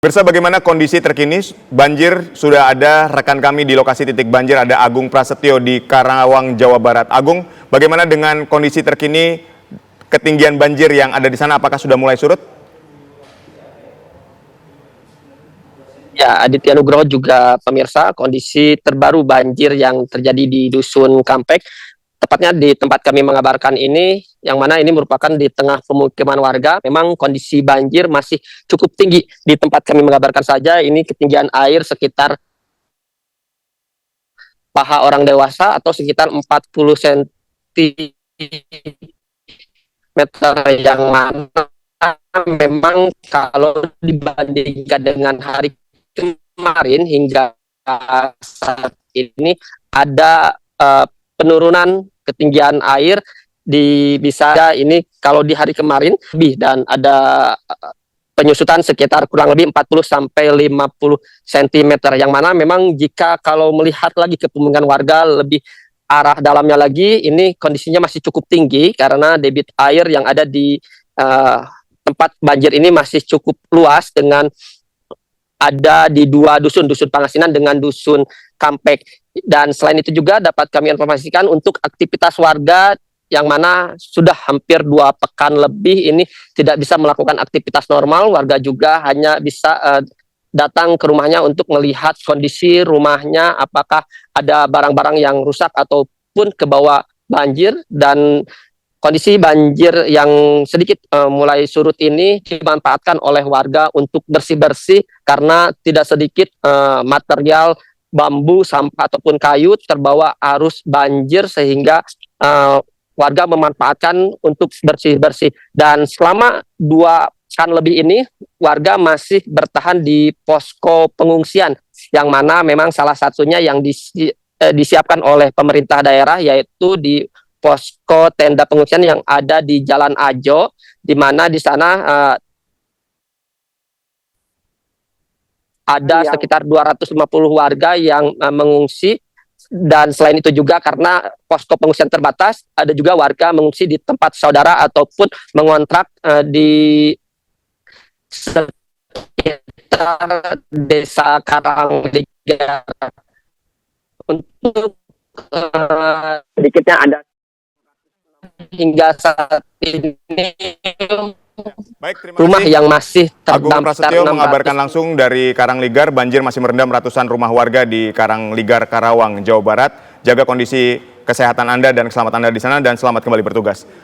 Pemirsa, bagaimana kondisi terkini banjir? Sudah ada rekan kami di lokasi titik banjir, ada Agung Prasetyo di Karawang, Jawa Barat. Agung, bagaimana dengan kondisi terkini ketinggian banjir yang ada di sana? Apakah sudah mulai surut? Ya, Aditya Nugroho juga pemirsa, kondisi terbaru banjir yang terjadi di Dusun Kampek, tepatnya di tempat kami mengabarkan ini, yang mana ini merupakan di tengah pemukiman warga. Memang kondisi banjir masih cukup tinggi di tempat kami mengabarkan saja. Ini ketinggian air sekitar paha orang dewasa atau sekitar 40 cm, yang mana memang kalau dibandingkan dengan hari kemarin hingga saat ini ada penurunan ketinggian air bisa ini kalau di hari kemarin lebih, dan ada penyusutan sekitar kurang lebih 40 sampai 50 cm, yang mana memang jika kalau melihat lagi ke pemukiman warga lebih arah dalamnya lagi, ini kondisinya masih cukup tinggi karena debit air yang ada di tempat banjir ini masih cukup luas, dengan ada di dua dusun, Dusun Pangasinan dengan Dusun Kampek. Dan selain itu juga dapat kami informasikan untuk aktivitas warga yang mana sudah hampir 2 pekan lebih ini tidak bisa melakukan aktivitas normal. Warga juga hanya bisa datang ke rumahnya untuk melihat kondisi rumahnya, apakah ada barang-barang yang rusak ataupun ke bawah banjir. Dan kondisi banjir yang sedikit mulai surut ini dimanfaatkan oleh warga untuk bersih-bersih, karena tidak sedikit material bambu, sampah ataupun kayu terbawa arus banjir, sehingga warga memanfaatkan untuk bersih-bersih. Dan selama 2 pekan lebih ini warga masih bertahan di posko pengungsian, yang mana memang salah satunya yang disiapkan oleh pemerintah daerah, yaitu di posko tenda pengungsian yang ada di Jalan Ajo, di mana di sana ada sekitar 250 warga yang mengungsi. Dan selain itu juga karena posko pengungsian terbatas, ada juga warga mengungsi di tempat saudara ataupun mengontrak di sekitar Desa Karangligar. Untuk sedikitnya ada hingga saat ini Baik, terima rumah kasih. yang masih Agung terdampak Prasetyo mengabarkan langsung dari Karangligar. Banjir masih merendam ratusan rumah warga di Karangligar, Karawang, Jawa Barat. Jaga kondisi kesehatan Anda dan keselamatan Anda di sana, dan selamat kembali bertugas.